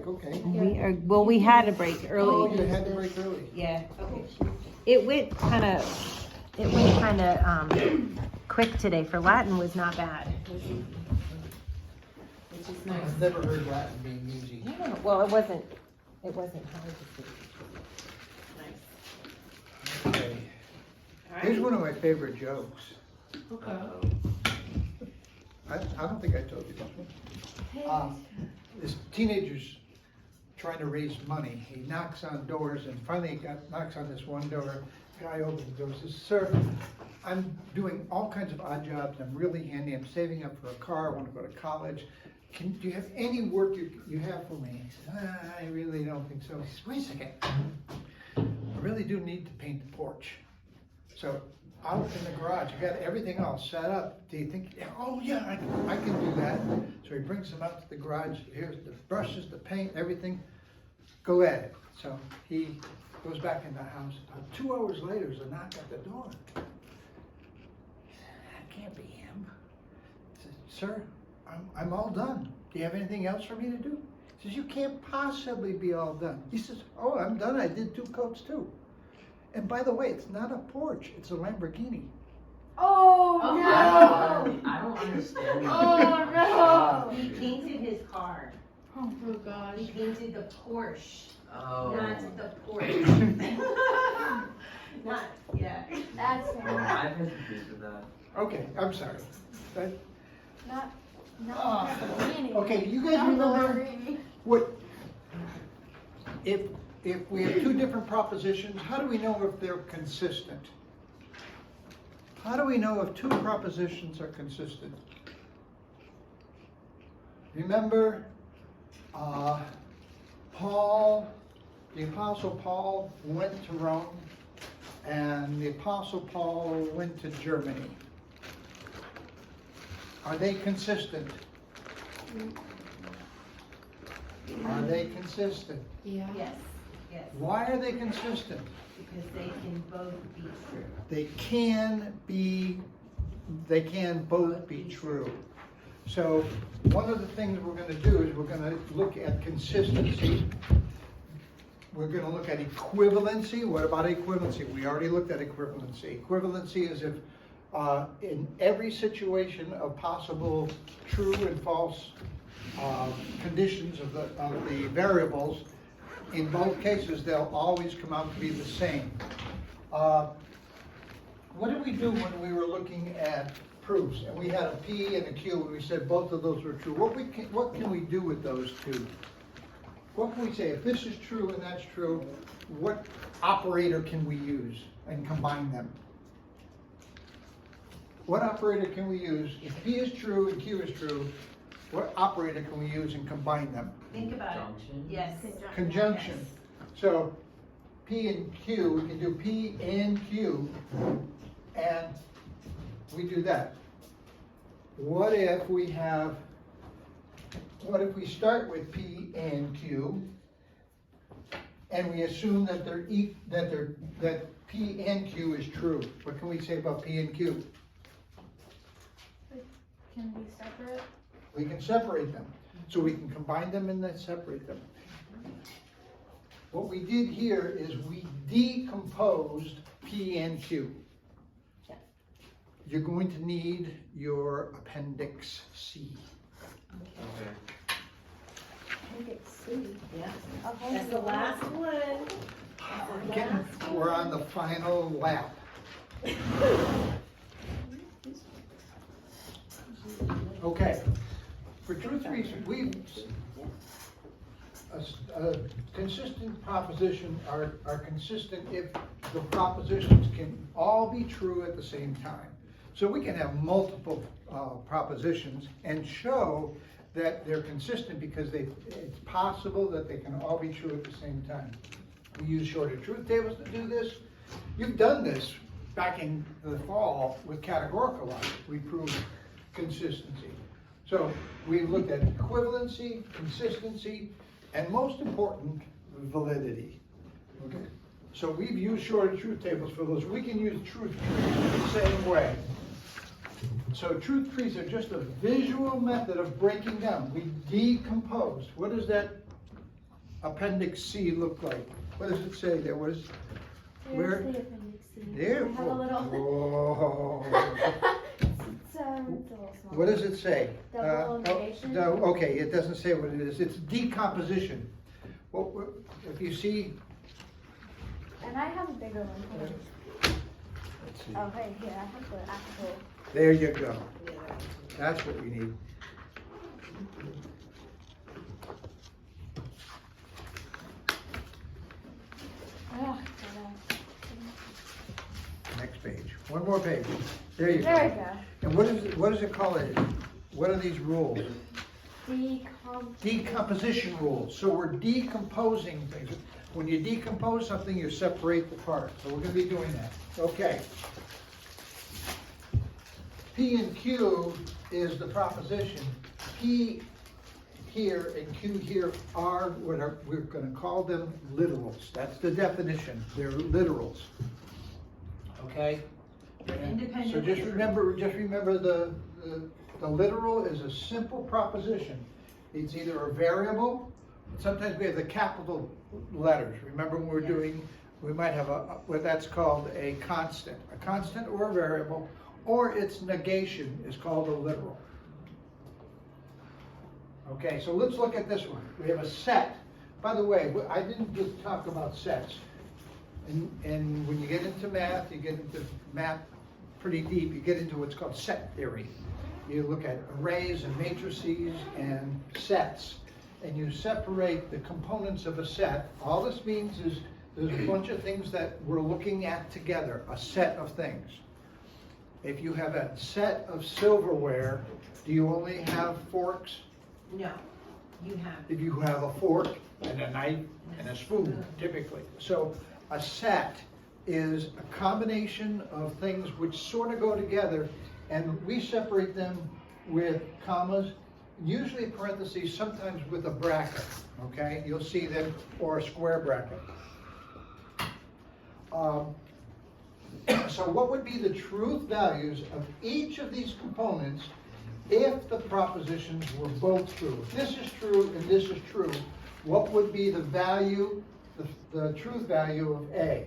break, okay. We had a break Oh, early. you had to break early. Yeah. It went kind of quick today. For Latin was not bad. Which is nice. I've never heard Latin being easy. Yeah, well, it wasn't hard to see. Nice. Okay. Here's one of my favorite jokes. Okay. I don't think I told you this one. This teenager's trying to raise money. He knocks on doors and finally knocks on this one door. Guy opens the door and says, "Sir, I'm doing all kinds of odd jobs. I'm really handy. I'm saving up for a car. I want to go to college. Do you have any work you have for me?" He says, "I really don't think so." He says, "Wait a second. I really do need to paint the porch. So out in the garage, you got everything all set up. Do you think, oh yeah, I can do that." So he brings them out to the garage. Here's the brushes, the paint, everything. Go at it. So he goes back in the house. About 2 hours later, there's a knock at the door. That can't be him. He says, "Sir, I'm all done. Do you have anything else for me to do?" He says, "You can't possibly be all done." He says, "Oh, I'm done. I did 2 coats too. And by the way, it's not a Porsche, it's a Lamborghini." Oh, Oh, no! I don't understand. Oh, no! He painted his car. Oh, gosh. He painted the Porsche, Oh. not the Porsche. Not, yeah. That's Oh, I've been confused with that. Okay, I'm sorry. not Ah, Lamborghini. okay, you guys Not remember Lamborghini. what, if we have 2 different propositions, how do we know if they're consistent? How do we know if 2 propositions are consistent? Remember, the Apostle Paul went to Rome, and the Apostle Paul went to Germany. Are they consistent? Are they consistent? Yeah. Yes, yes, Why are they consistent? because they can both be true. They can both be true. So one of the things we're going to do is we're going to look at consistency. We're going to look at equivalency. What about equivalency? We already looked at equivalency. Equivalency is if in every situation of possible true and false conditions of the variables, in both cases, they'll always come out to be the same. What did we do when we were looking at proofs? And we had a P and a Q, and we said both of those were true. What can we do with those 2? What can we say? If this is true and that's true, what operator can we use and combine them? What operator can we use? If P is true and Q is true, what operator can we use and combine them? Think about it. Junction? Yes. Conjunction. So P and Q, we can do P and Q, and we do that. What if we start with P and Q, and we assume that that P and Q is true? What can we say about P and Q? Can we separate? We can separate them. So we can combine them and then separate them. What we did here is we decomposed P and Q. You're going to need your Appendix C. Okay. Yeah. That's the last one. We're on the final lap. Okay. For truth reason, a consistent proposition are consistent if the propositions can all be true at the same time. So we can have multiple propositions and show that they're consistent because it's possible that they can all be true at the same time. We use shorter truth tables to do this. You've done this back in the fall with categorical logic. We proved consistency. So we looked at equivalency, consistency, and most important, validity. Okay. So we've used shorter truth tables for those. We can use truth trees the same way. So truth trees are just a visual method of breaking down. We decomposed. What does that appendix C look like? What does it say? There was, where? Here's the appendix C. There. I have a little. Whoa. It's a little small. What does it say? Double elimination? No, okay, it doesn't say what it is. It's decomposition. Well, if you see, And I have a bigger one. Hold on. let's see. Oh, hey, here, I have the actual. There you go. That's what we need. Oh, Next page. One more page. There you there we go. go. And what does it call it? What are these rules? Decomposition rules. So we're decomposing things. When you decompose something, you separate the parts. So we're gonna be doing that. Okay. P and Q is the proposition. P here and Q here are we're gonna call them literals. That's the definition. They're literals. Okay? They're independent. So just remember the literal is a simple proposition. It's either a variable, sometimes we have the capital letters. Remember when we're doing, we might have what that's called a constant or a variable, or its negation is called a literal. Okay, so let's look at this one. We have a set. By the way, I didn't just talk about sets. And when you get into math, you get into math pretty deep, you get into what's called set theory. You look at arrays and matrices and sets, and you separate the components of a set. All this means is there's a bunch of things that we're looking at together, a set of things. If you have a set of silverware, do you only have forks? No, you have. If you have a fork and a knife and a spoon, typically. So a set is a combination of things which sort of go together, and we separate them with commas, usually parentheses, sometimes with a bracket, okay? You'll see them, or a square bracket. So what would be the truth values of each of these components if the propositions were both true? If this is true and this is true, what would be the value, the truth value of A?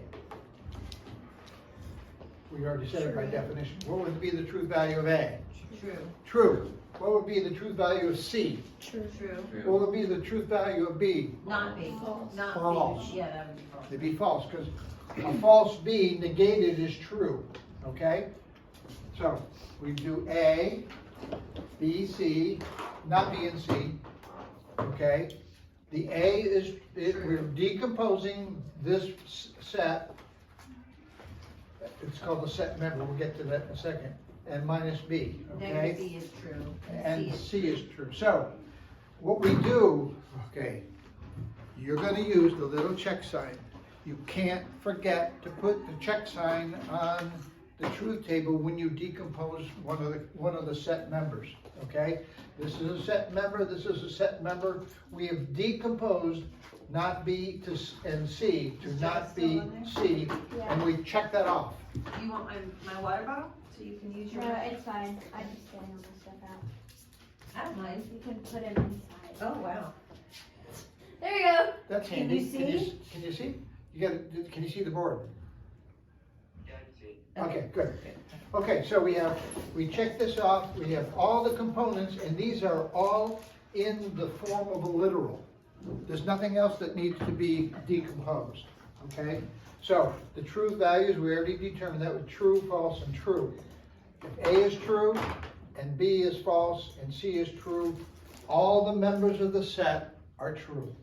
We already said it by definition. What would be the truth value of A? True. True. What would be the truth value of C? True. What would be the truth value of B? Not B. False. Not False. B. Yeah, that would be false. It'd be false, because a false B negated is true, okay? So, we do A, B, C, not B and C, okay? The A is, we're decomposing this set. It's called a set member, we'll get to that in a second, and minus B, Negative okay? B is true. And C C is true. So, what we do, okay, you're gonna use the little check sign. You can't forget to put the check sign on the truth table when you decompose one of the set members, okay? This is a set member, this is a set member. We have decomposed not B to and C to not B, C, and we check that off. Do you want my water bottle so you can use your? No, it's fine. I'm just getting all my stuff out. I don't mind. You can put it inside. Oh, wow. There you go. That's Can handy. you see? Can you see? Can you see the board? Yeah, I see. Okay, good. Okay, so we check this off, we have all the components, and these are all in the form of a literal. There's nothing else that needs to be decomposed, okay? So, the truth values, we already determined that with true, false, and true. If A is true, and B is false, and C is true, all the members of the set are true.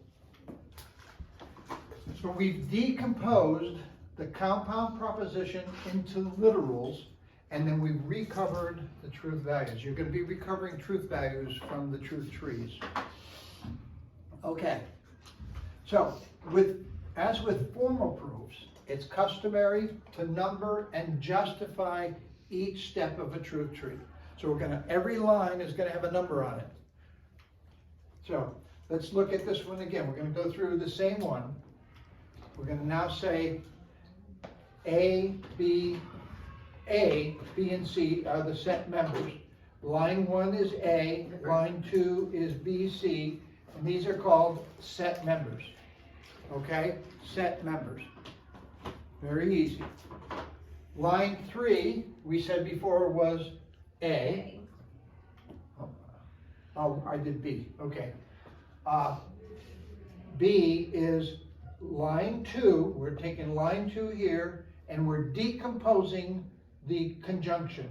So we've decomposed the compound proposition into literals, and then we've recovered the truth values. You're gonna be recovering truth values from the truth trees. Okay, so as with formal proofs, it's customary to number and justify each step of a truth tree. So every line is gonna have a number on it. So let's look at this one again. We're gonna go through the same one. We're gonna now say A, B, and C are the set members. Line 1 is A, line 2 is B, C, and these are called set members. okay? Set members. Very easy. Line 3, we said before was A. Oh, I did B, okay. B is line 2, we're taking line 2 here, and we're decomposing the conjunction.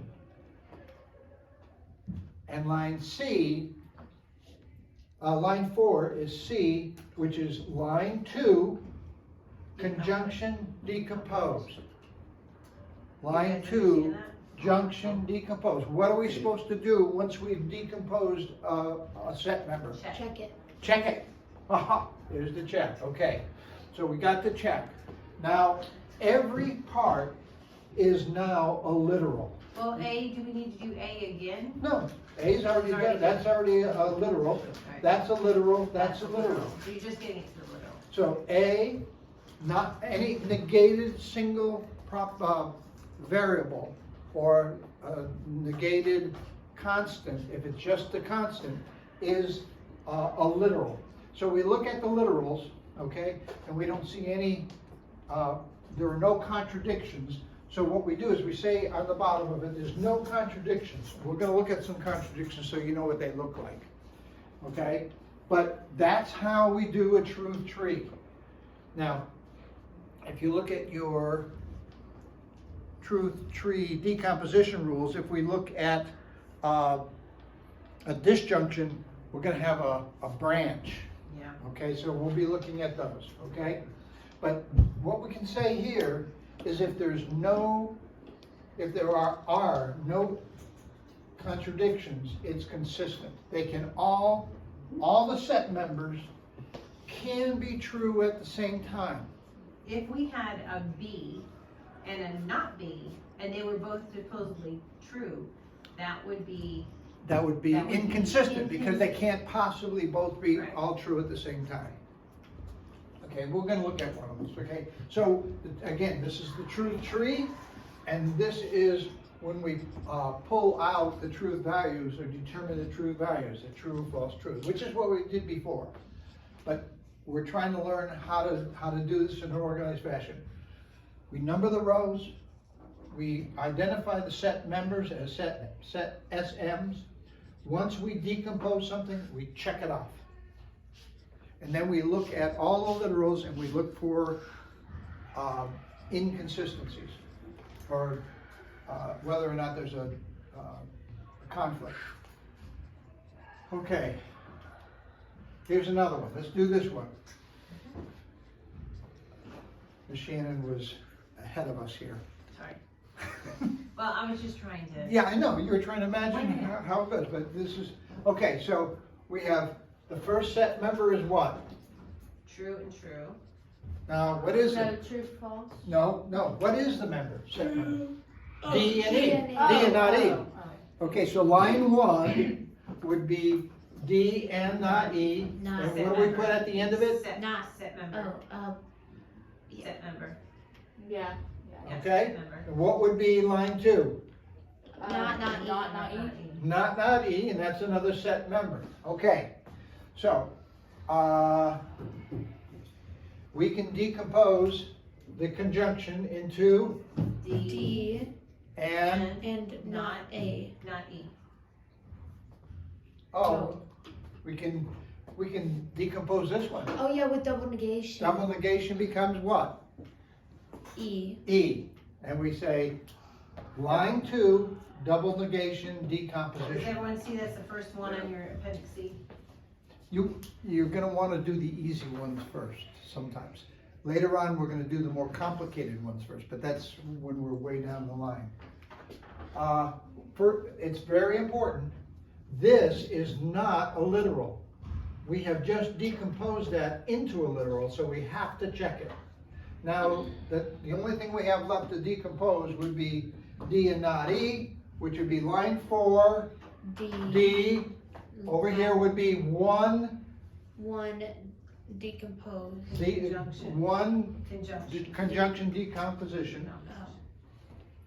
And line C, line 4 is C, which is line 2, conjunction decomposed. Line 2, junction decomposed. What are we supposed to do once we've decomposed a set member? Check it. Check it. Aha, there's the check, okay. So we got the check. Now, every part is now a literal. Well, A, do we need to do A again? No, A's already done, that's already a literal. Alright. That's a literal, that's a literal. So you're just getting it to the literal. So A, not any negated single variable or negated constant, if it's just a constant, is a literal. So we look at the literals, okay, and we don't see any, there are no contradictions. So what we do is we say on the bottom of it, there's no contradictions. We're gonna look at some contradictions so you know what they look like, okay? But that's how we do a truth tree. Now, if you look at your truth tree decomposition rules, if we look at a disjunction, we're gonna have a branch. Yeah. Okay, so we'll be looking at those, okay? But what we can say here is if there are no contradictions, it's consistent. They can all the set members can be true at the same time. If we had a B and a not B, and they were both supposedly true, that would be, That would be That would be inconsistent because they can't possibly both be Right. all true at the same time. Okay, we're gonna look at one of those, okay? So, again, this is the truth tree, and this is when we pull out the truth values or determine the truth values, the true or false truth, which is what we did before. But we're trying to learn how to do this in an organized fashion. We number the rows, we identify the set members as set SMs. Once we decompose something, we check it off. And then we look at all the literals and we look for inconsistencies or whether or not there's a conflict. Okay, here's another one. Let's do this one. Ms. Shannon was ahead of us here. sorry. Well, I was just trying to. Yeah, I know, you were trying to imagine how it goes, but this is, okay, so we have, the first set member is what? True and true. Now, what is No, it? true, false. No, what is the member, set member? D and E, D and E. D and not E. Oh, Okay, so line 1 would be D and not E, Not and set what do we member. put at the end of it? Set, Not- set member. Yeah. Set member. Yeah. Yeah, Okay. set member. And what would be line 2? Not E. Not E. Not E, and that's another set member. Okay, so, we can decompose the conjunction into D and, and not A. Not E. we can decompose this one. Oh yeah, with double negation. Double negation becomes what? E. E, and we say line 2, double negation Does decomposition. everyone see that's the first one on your appendix C? You're gonna wanna do the easy ones first, sometimes. Later on, we're gonna do the more complicated ones first, but that's when we're way down the line. It's very important, this is not a literal. We have just decomposed that into a literal, so we have to check it. Now, the only thing we have left to decompose would be D and not E, which would be line 4, D. D. Over here would be 1, One decomposed. Conjunction. 1 Conjunction. conjunction decomposition, No. Oh.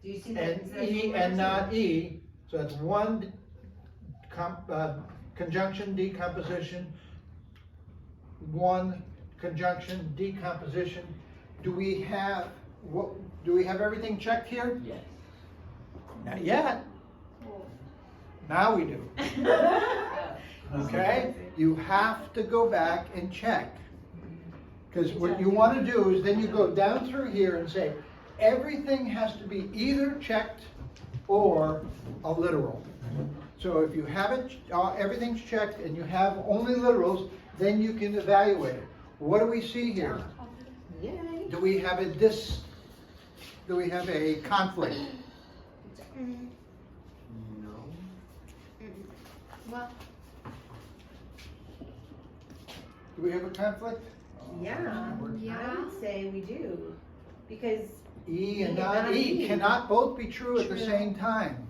Do you see that? and Is that E what and it not says? E, so that's 1 conjunction decomposition, 1 conjunction, decomposition. Do we have everything checked here? Yes. Not yet. Now we do. Okay? You have to go back and check. Because what you want to do is then you go down through here and say, everything has to be either checked or a literal. So if you haven't, everything's checked and you have only literals, then you can evaluate it. What do we see here? Yay. Do we have a conflict? No. Well, Do we have a conflict? Yeah, I Yeah. would say we do, because E and not E cannot both be true at the True. same time.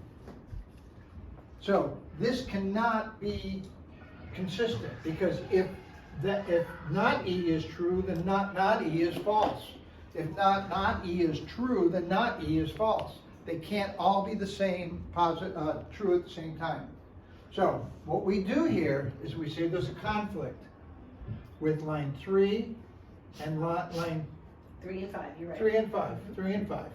So this cannot be consistent, because if not E is true, then not E is false. If not E is true, then not E is false. They can't all be the same true at the same time. So what we do here is we say there's a conflict with line 3 and line 3 and 5, you're right. 3 and 5, 3 and 5.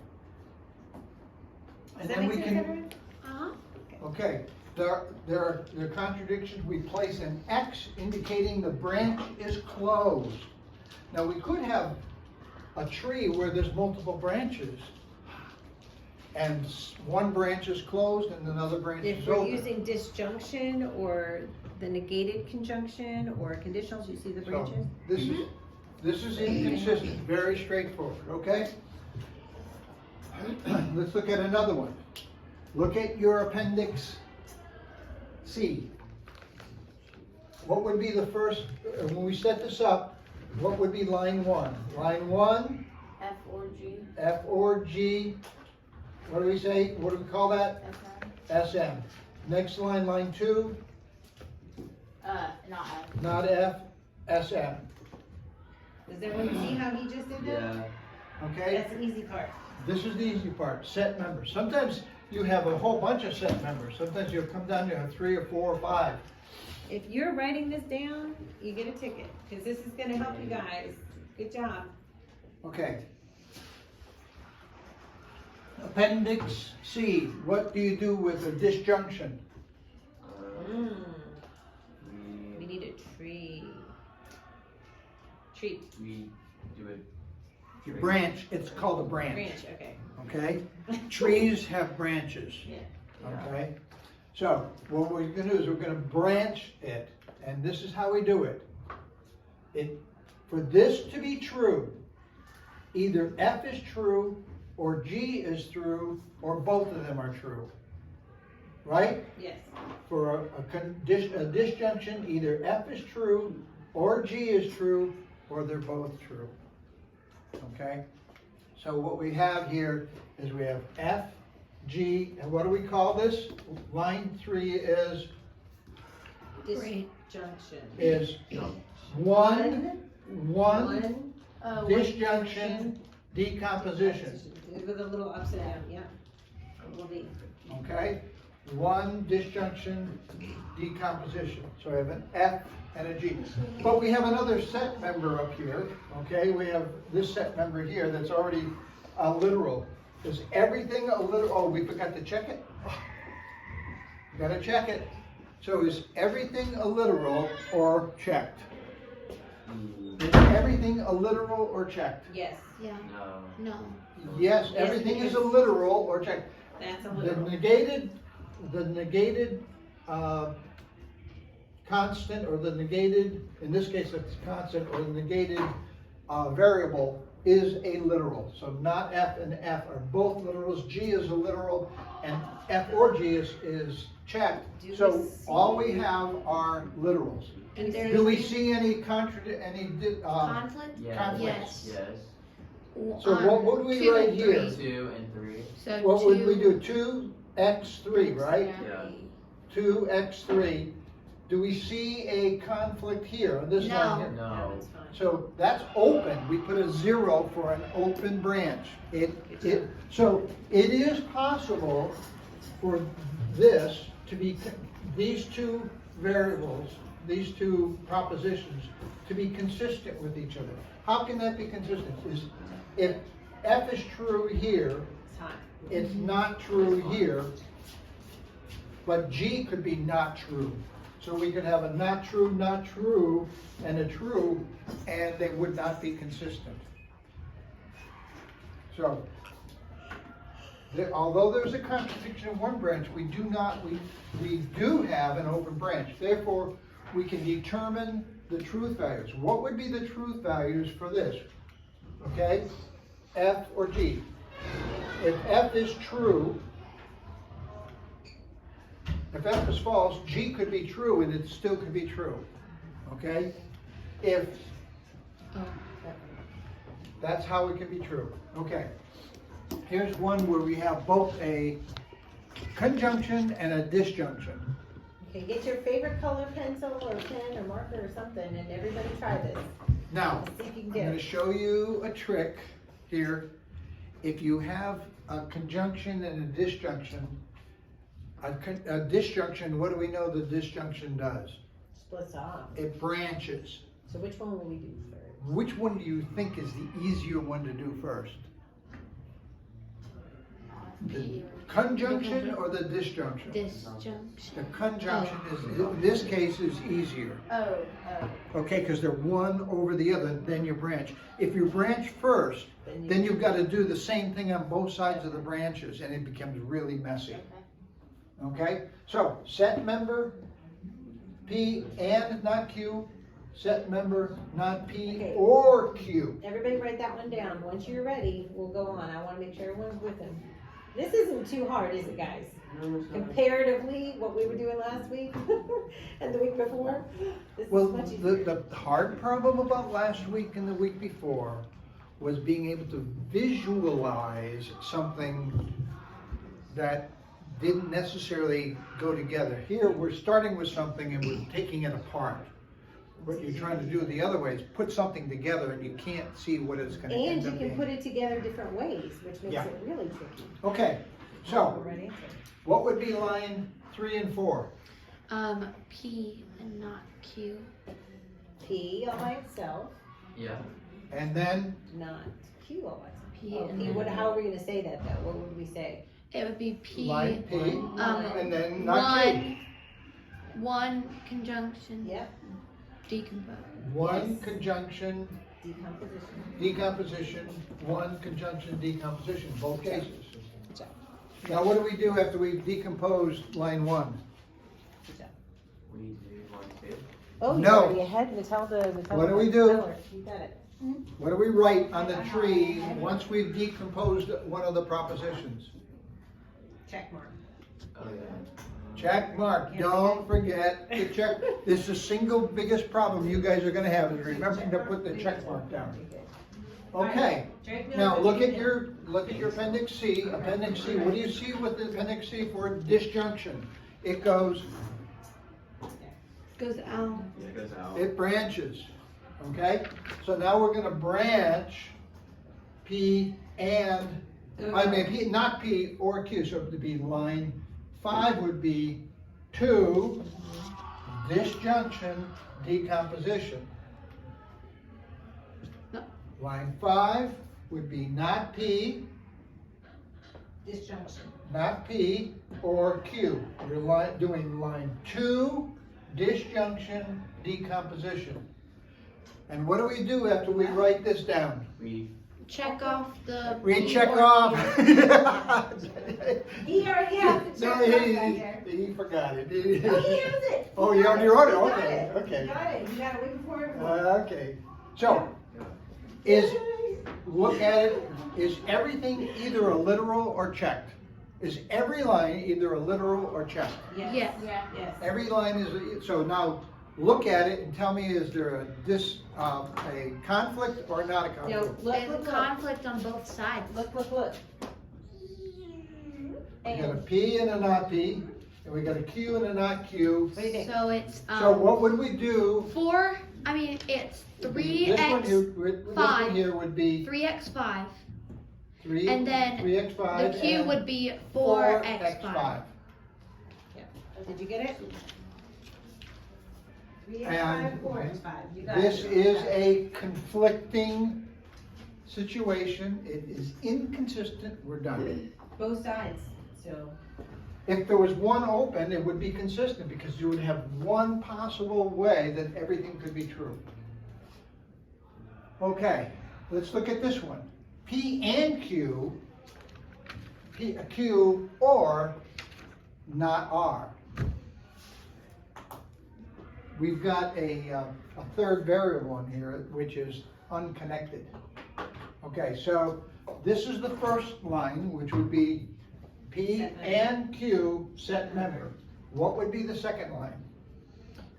And Does that then make we sense, can, everyone? uh-huh. okay, there are contradictions. We place an X indicating the branch is closed. Now we could have a tree where there's multiple branches, and one branch is closed and another branch If is we're open. using disjunction or the negated conjunction or conditionals, you see the So branches? this is inconsistent, very straightforward, okay? Let's look at another one. Look at your appendix C. What would be the first, when we set this up, what would be line 1? Line 1, F or G, F or G, what do we say, what do we call that? SM. SM. Next line, line 2, Not F. not F, SM, Does everyone see how he just did that? Yeah. okay? That's the easy part. This is the easy part, set members. Sometimes you have a whole bunch of set members. Sometimes you'll come down, you have 3 or 4 or 5. If you're writing this down, you get a ticket, because this is gonna help you guys. Good job. Okay. Appendix C, what do you do with a disjunction? Mm, we We need a tree. Tree, we do it. Branch, it's called a branch, branch, okay. okay? Trees have branches, Yeah. okay? So, what we're gonna do is we're gonna branch it, and this is how we do it. For this to be true, either F is true, or G is true, or both of them are true. Right? Yes. For a disjunction, either F is true, or G is true, or they're both true. Okay? So what we have here is we have F, G, and what do we call this? Line 3 is Disjunction. one One. disjunction decomposition. With a little upside down, yeah. A little V. Okay? One disjunction decomposition. So I have an F and a G. But we have another set member up here, okay? We have this set member here that's already a literal. Is everything a literal? Oh, we forgot to check it. Gotta check it. So is everything a literal or checked? Is everything a literal or checked? Yes, Yeah. No. No. Yes, everything is a literal or checked. that's a The little. negated constant, or the negated, in this case it's constant, or the negated variable is a literal. So not F and F are both literals. G is a literal, and F or G is checked. Do we So see- all we have are literals. And there's Do we see any conflict? Yes. conflicts? Yes. So what would we 2 write and here? 3. 2 and 3. So What would we 2, do? 2x3, right? Yeah. 2x3. Do we see a conflict here on this No. line here? No. That's fine. So that's open. We put a 0 for an open branch. So it is possible for this to be, these two variables these two propositions to be consistent with each other. How can that be consistent? Is if F is true here, It's hot. it's not true here, but G could be not true. So we could have a not true, and a true, and they would not be consistent. So, although there's a contradiction in one branch, we do have an open branch. Therefore, we can determine the truth values. What would be the truth values for this? Okay, F or G. If F is true, if F is false, G could be true and it still could be true. Okay? That's how it can be true. Okay. Here's one where we have both a conjunction and a disjunction. Okay, get your favorite color pencil or pen or marker or something, and everybody try this. Now, See if you can I'm get going it. to show you a trick here. If you have a conjunction and a disjunction, a disjunction, what do we know the disjunction does? Splits off. It branches. So which one will we do first? Which one do you think is the easier one to do first? The conjunction or the disjunction? Disjunction. The conjunction is, in this case, is easier. Oh, Okay, because they're one over the other, then you branch. If you branch first, then you've got to do the same thing on both sides of the branches, and it becomes really messy. Okay, so set member P and not Q, set member not P Okay. or Q. everybody write that one down. Once you're ready, we'll go on. I want to make sure everyone's with him. This isn't too hard, is it, guys? Comparatively, what we were doing last week and the week before, this Well, is much easier. the hard problem about last week and the week before was being able to visualize something that didn't necessarily go together. Here, we're starting with something and we're taking it apart. What you're trying to do the other way is put something together and you can't see what it's going to And end you up can being. put it together different ways, which makes Yeah. it really tricky. Okay, so Right answer. what would be line 3 and 4? P and not Q. P all by itself, Yeah. And then not Q all by itself. P Oh, and P, then- how are we gonna say that though? What would we say? It would be P. line P, and then not One. One conjunction. Yep, Decompose. Q. One conjunction, decomposition. decomposition, one conjunction, decomposition, both cases. Good job. Now, what do we do after we've decomposed line 1? Good job. We do one, two. Oh, you're No. already ahead, Matilda. What do we do? Tell her. You got it. What do we write on the tree once we've decomposed one of the propositions? Check mark. Oh, yeah. Check mark, don't forget to check. This is the single biggest problem you guys are gonna have, is remembering to put the check mark down. Okay, Drake now knows look what at your appendix C. Appendix C, what do you see with the appendix C for disjunction? It goes, Goes out. Yeah, it goes out. it branches, okay? So now we're gonna branch P and, I mean, P, not P or Q, so it would be line 5 would be 2, disjunction, decomposition. No. Line 5 would be not P, Disjunction. not P or Q. We're doing line 2, disjunction, decomposition. And what do we do after we write this down? We, Check off the. We P check or off. Q. He already has the No, check mark right there. he forgot it. Oh, he has it. Oh, you already wrote it? You got Okay, it. okay. You got it. You got it way before everyone. Okay, so, look at it, is everything either a literal or checked? Is every line either a literal or checked? Yes. Yes. Yes. Every line is, so now, look at it and tell me, is there a conflict or not a No, conflict? look, There's a look, look. conflict on both sides. Look, look, look. We got a And, P and a not P, and we got a Q and a not Q. what do you think? So it's So what would we do? it's This one 3x here, here would be 3x5. 3, And then 3x5. The Q and would be 4x5. Did you get it? 3 And and 5, 4 and 5. You got it. This is a conflicting situation. It is inconsistent. We're done. Both sides, so. If there was one open, it would be consistent because you would have one possible way that everything could be true. Okay, let's look at this one. P and Q, Q or not R. We've got a third variable in here, which is unconnected. Okay, so this is the first line, which would be P and Q set member. What would be the second line?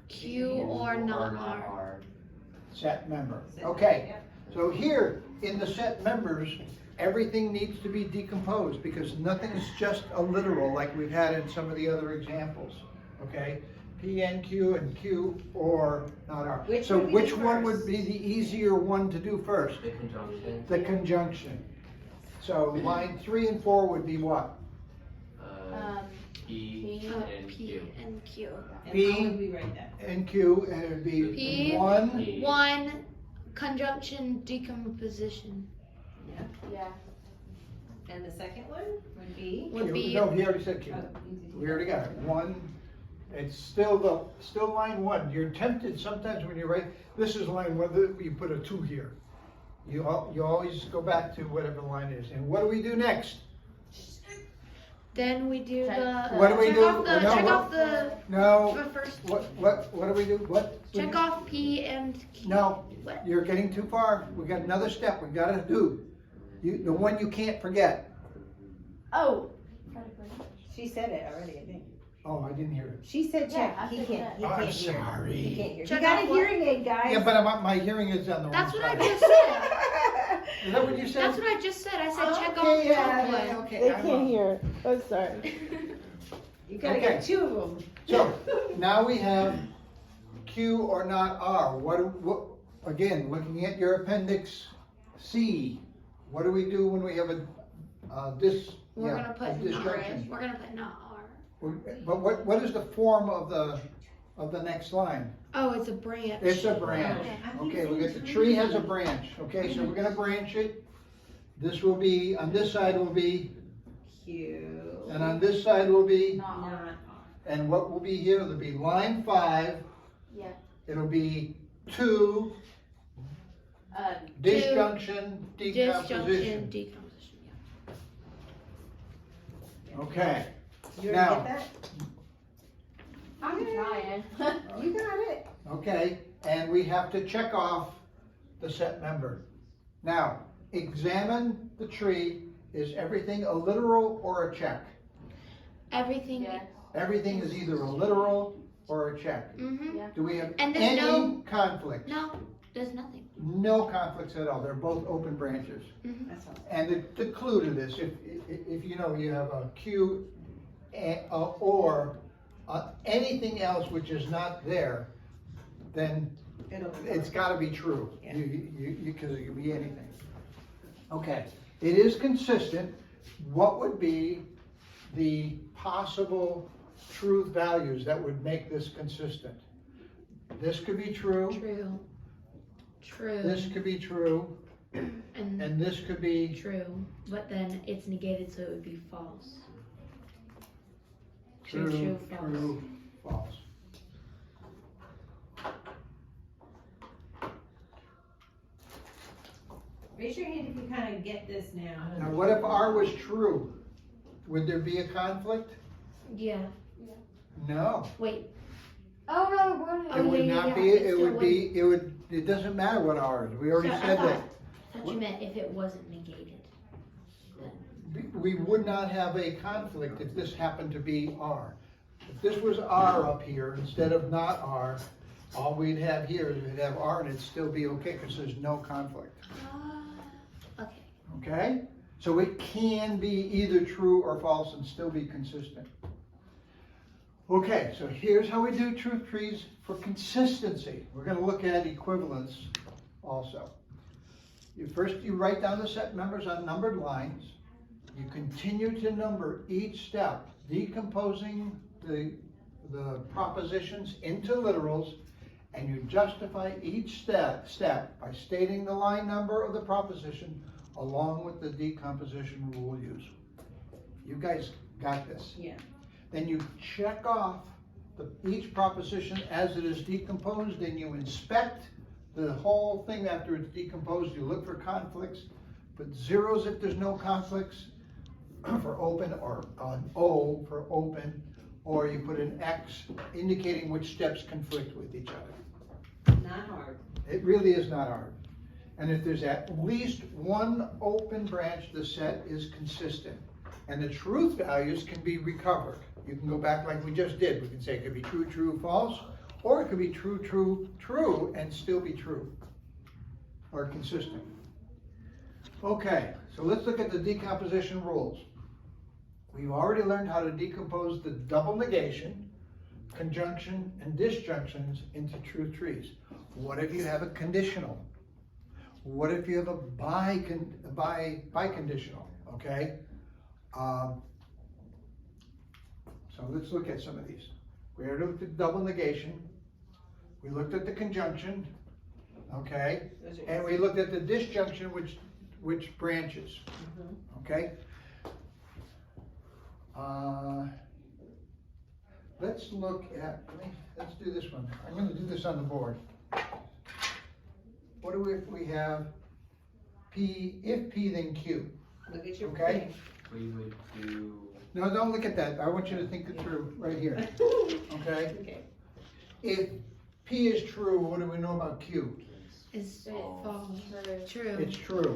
Q or not R. Set member. Okay, so here in the set members, everything needs to be decomposed because nothing is just a literal like we've had in some of the other examples. Okay, P and Q or not R. Which So would be which the one first? would be the easier one to do first? The conjunction. The conjunction. So line 3 and 4 would be what? P and Q. and Q. And P how would we write that? And Q, and it would be P. 1. P. One, conjunction decomposition Yeah. And the second one would be? would Q. be, No, he already said Q. Oh, you did. We already got it. 1. It's still line 1. You're tempted sometimes when you write, this is line 1, you put a 2 here. You always go back to whatever line is. And what do we do next? then we do the. What do we check do? Off the, No, check what- off the No, first. what do we do? What? Check off P and Q. No, What? you're getting too far. We got another step we gotta do. The one you can't forget. Oh. She said it already, I think. Oh, I didn't hear it. She said check. Yeah, I He said can't. check. He Oh, I'm can't hear. sorry. He can't hear. Check He got a off what? hearing aid, guys. Yeah, but my hearing is on the That's wrong what I side. just said. Is that what you said? That's what I just said. I said check off Okay, the top yeah, one. okay. They I'm can't up. hear. I'm sorry. You gotta Okay. get 2 of them. So now we have Q or not R. What, again, looking at your appendix C, what do we do when we have a We're gonna put a not. disjunction? We're gonna put not R. But what is the form of the next line? Oh, it's a branch. It's a branch. I keep Okay, we saying got the tree has a branch. Okay, so we're gonna branch it. This will be, on this side will be, Q. and on this side will be, Not. and what will be here, it'll be line 5. Yeah. It'll be 2, disjunction, Disjunction, decomposition. decomposition. Yeah. Okay, You Now- already get I'm trying. that? You got it. okay, and we have to check off the set member. Now, examine the tree. Is everything a literal or a check? Everything. Everything is either a literal or a check. Mm-hmm. Do we have And there's any no- conflict? No, there's nothing. No conflicts at all. They're both open branches. That's all. And the clue to this, if you know you have a Q or anything else which is not there, then it's gotta be true. Yeah. Because it could be anything. Okay, it is consistent. What would be the possible truth values that would make this consistent? This could be true, True. True. this could be true, and and this could be true. But then it's negated, so it would be false. true, True, false. true, false. Raise your hand if you kind of get this now. Now, what if R was true? Would there be a conflict? Yeah. No, Wait. Oh no, we're not. it would not be, it doesn't matter what R is, we already So I said thought- that. I thought you meant if it wasn't negated. We would not have a conflict if this happened to be R. If this was R up here instead of not R, all we'd have here is we'd have R and it'd still be okay because there's no conflict, Okay. okay? So it can be either true or false and still be consistent. Okay, so here's how we do truth trees for consistency. We're gonna look at equivalence also. First, you write down the set members on numbered lines. You continue to number each step, decomposing the propositions into literals, and you justify each step by stating the line number of the proposition along with the decomposition rule used. You guys got this? Yeah. Then you check off each proposition as it is decomposed, and you inspect the whole thing after it's decomposed. You look for conflicts, put zeros if there's no conflicts for open, or an O for open, or you put an X indicating which steps conflict with each other. Not hard. It really is not hard. And if there's at least one open branch, the set is consistent. And the truth values can be recovered. You can go back like we just did. We can say it could be true, true, false, or it could be true, true, true, and still be true, or consistent. Okay, so let's look at the decomposition rules. We've already learned how to decompose the double negation, conjunction, and disjunctions into truth trees. What if you have a conditional? What if you have a biconditional, okay? So let's look at some of these. We already looked at double negation. We looked at the conjunction, okay? And we looked at the disjunction, which branches, okay? Let's look at, let's do this one. I'm gonna do this on the board. What do we have? P, if P, then Q. Look at your Okay. thing. We would do, No, don't look at that. I want you to think it through right here, okay? Okay. If P is true, what do we know about Q? It's False. false. True. It's true.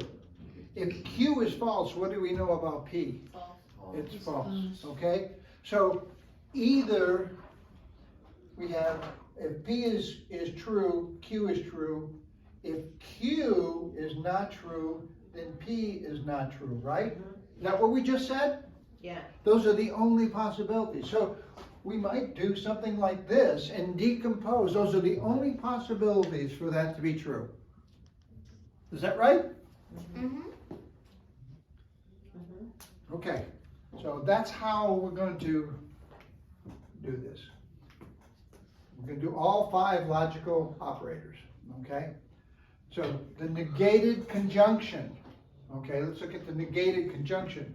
If Q is false, what do we know about P? It's false, okay? So either we have, if P is true, Q is true. If Q is not true, then P is not true, right? Is that what we just said? Yeah. Those are the only possibilities. So we might do something like this and decompose. Those are the only possibilities for that to be true. Is that right? Mm-hmm. Okay, so that's how we're going to do this. We're going to do all 5 logical operators, okay? So the negated conjunction, okay, let's look at the negated conjunction.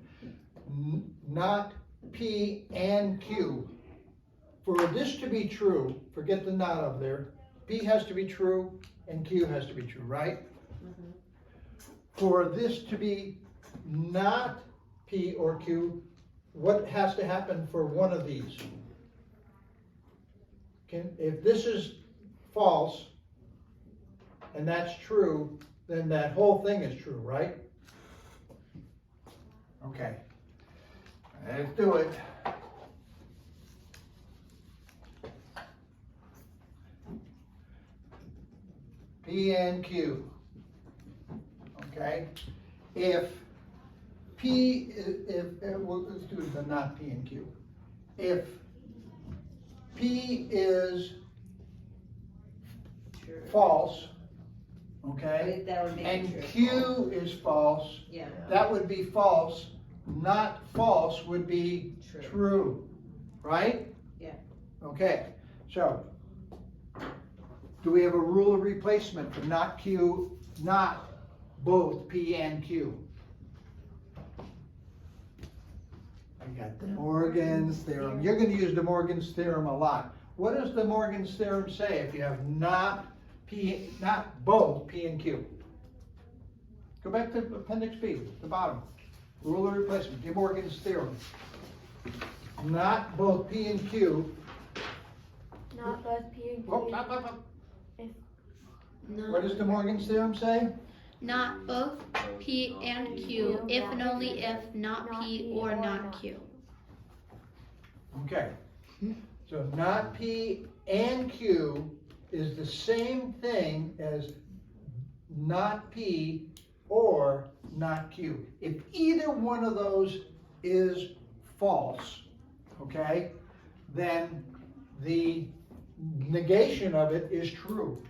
Not P and Q. For this to be true, forget the not up there, P has to be true and Q has to be true, right? For this to be not P or Q, what has to happen for one of these? If this is false and that's true, then that whole thing is true, right? Okay, let's do it. P and Q, okay? If P, well, let's do the not P and Q. If P is false, okay, That would make and it true. Q is false, Yeah. that would be false. Not false would be True. true, right? Yeah. Okay, so do we have a rule of replacement for not Q, not both P and Q? I got De Morgan's theorem. You're going to use De Morgan's theorem a lot. What does De Morgan's theorem say if you have not both P and Q? Go back to Appendix B, the bottom. Rule of replacement, De Morgan's theorem. Not both P and Q. Not both P and Q. Whoa, up, up, up. Not, What does De Morgan's theorem say? Not both P and Q, if and only if not P or not Q. Okay, so not P and Q is the same thing as not P or not Q. If either one of those is false, okay, then the negation of it is true.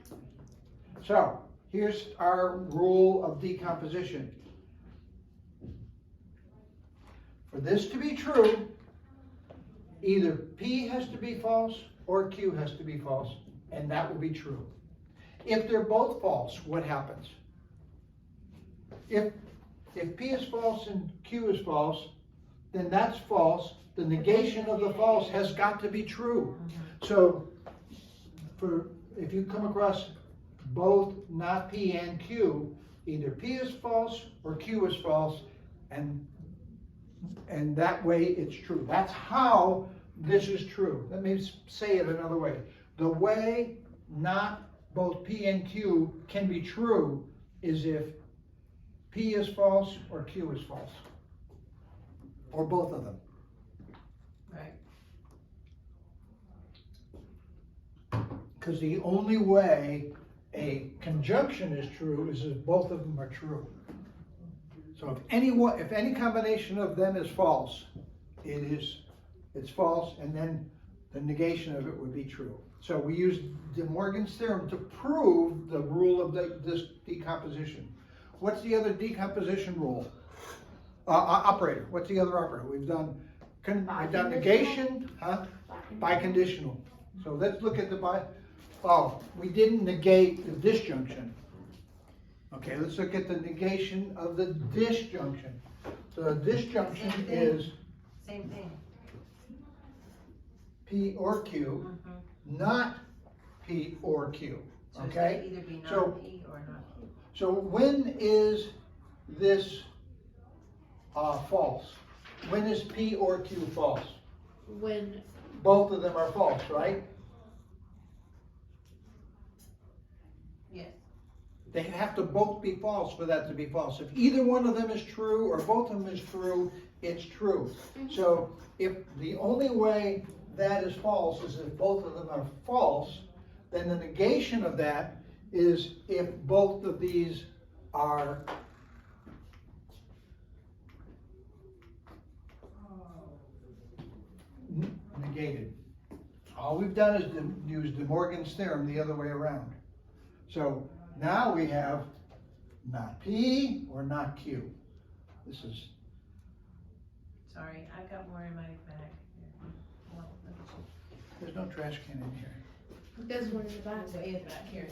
So here's our rule of decomposition. For this to be true, either P has to be false or Q has to be false. and that will be true. If they're both false, what happens? If P is false and Q is false, then that's false. The negation of the false has got to be true. So, if you come across both not P and Q, either P is false or Q is false, and that way it's true. That's how this is true. Let me say it another way. The way not both P and Q can be true is if P is false or Q is false. Or both of them. Right. Because the only way a conjunction is true is if both of them are true. So if any combination of them is false, it's false, and then the negation of it would be true. So we use De Morgan's theorem to prove the rule of this decomposition. What's the other decomposition rule? Operator. What's the other operator? We've done negation, biconditional. So let's look at we didn't negate the disjunction. Okay, let's look at the negation of the disjunction. So the disjunction Same thing. is Same thing. P or Q, not P or Q. So it's Okay? gonna either be So- not P or not Q. So when is this false? When is P or Q false? When Both of them are false, right? Yes. They have to both be false for that to be false. If either one of them is true or both of them is true, it's true. So if the only way that is false is if both of them are false, then the negation of that is if both of these are negated. All we've done is use De Morgan's theorem the other way around. So now we have not P or not Q. This is, Sorry, I've got more in my bag. Well, look at you. there's no trash can in here. there's one in the back. There's way in the back here.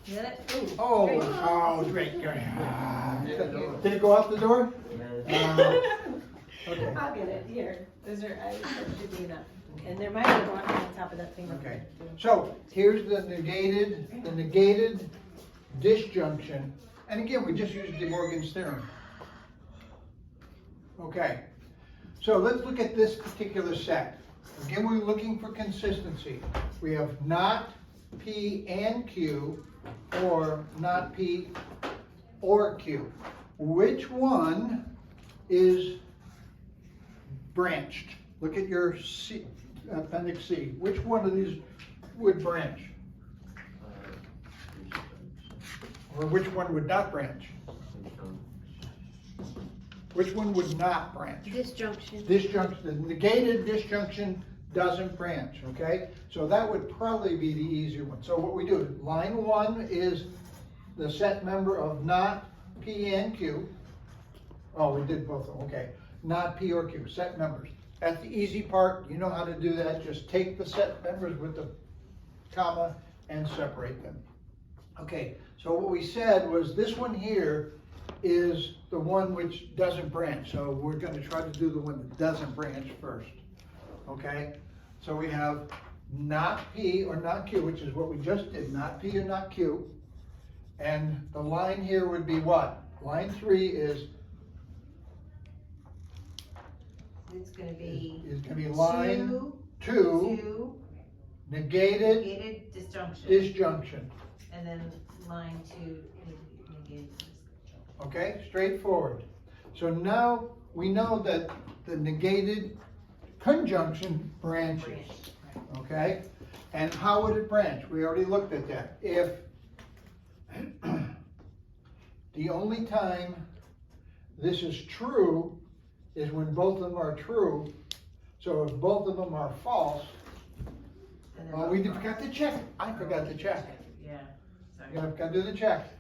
You got it? Ooh, Oh, great. great. Did it go out the door? Okay. I'll get it, here, those are, that should be enough, and there might be one on top of that thing. Okay. So here's the negated disjunction. And again, we just used De Morgan's theorem. Okay. So let's look at this particular set. Again, we're looking for consistency. We have not P and Q, or not P or Q. Which one is branched? Look at your appendix C. Which one of these would branch? Or which one would not branch? Which one would not branch? Disjunction. Disjunction, the negated disjunction doesn't branch, okay? So that would probably be the easier one. So what we do, line 1 is the set member of not P and Q. Oh, we did both of them, okay. Not P or Q, set members. That's the easy part. You know how to do that. Just take the set members with the comma and separate them. Okay, so what we said was this one here is the one which doesn't branch. So we're going to try to do the one that doesn't branch first. Okay, so we have not P or not Q, which is what we just did, not P or not Q. And the line here would be what? Line 3 is It's gonna be line 2, two, negated negated disjunction, disjunction. and then line 2, negated disjunction. Okay, straightforward. So now we know that the negated conjunction branches. Branch, right. Okay? And how would it branch? We already looked at that. If the only time this is true is when both of them are true. So if both of them are false, And then oh, we both forgot to check. I forgot to check. Yeah, sorry. You gotta do the check.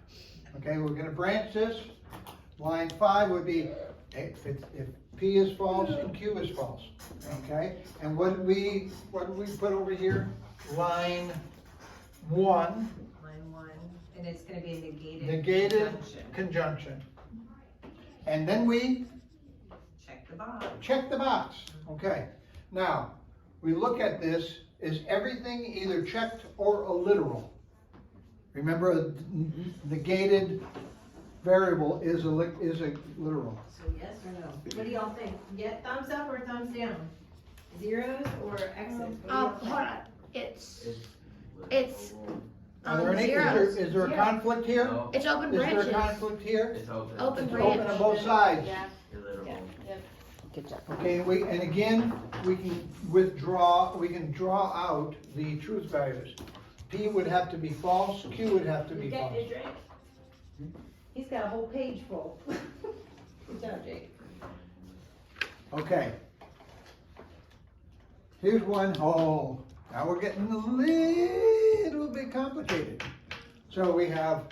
Okay, we're gonna branch this. Line 5 would be if P is false and Q is false. Okay, and what did we put over here? line 1, Line 1, and it's gonna be a negated negated conjunction. conjunction. And then we Check the box. check the box, okay. Now, we look at this, is everything either checked or a literal? Remember, a negated variable is a literal. So yes or no? What do y'all think? Yeah, thumbs up or thumbs down? Zeros or X's? What do y'all Hold think? on. It's Are there any, zeros. is there a conflict here? No, It's open Is there a branches. conflict here? it's open. Open It's branch. open on both sides. Yeah. Illiterable. Good job. Okay, and again, we can draw out the truth values. P would have to be false, Q would have to be You get false. your drink? He's got a whole page full. Good job, Jake. Okay. Here's one. Oh, now we're getting a little bit complicated. So we have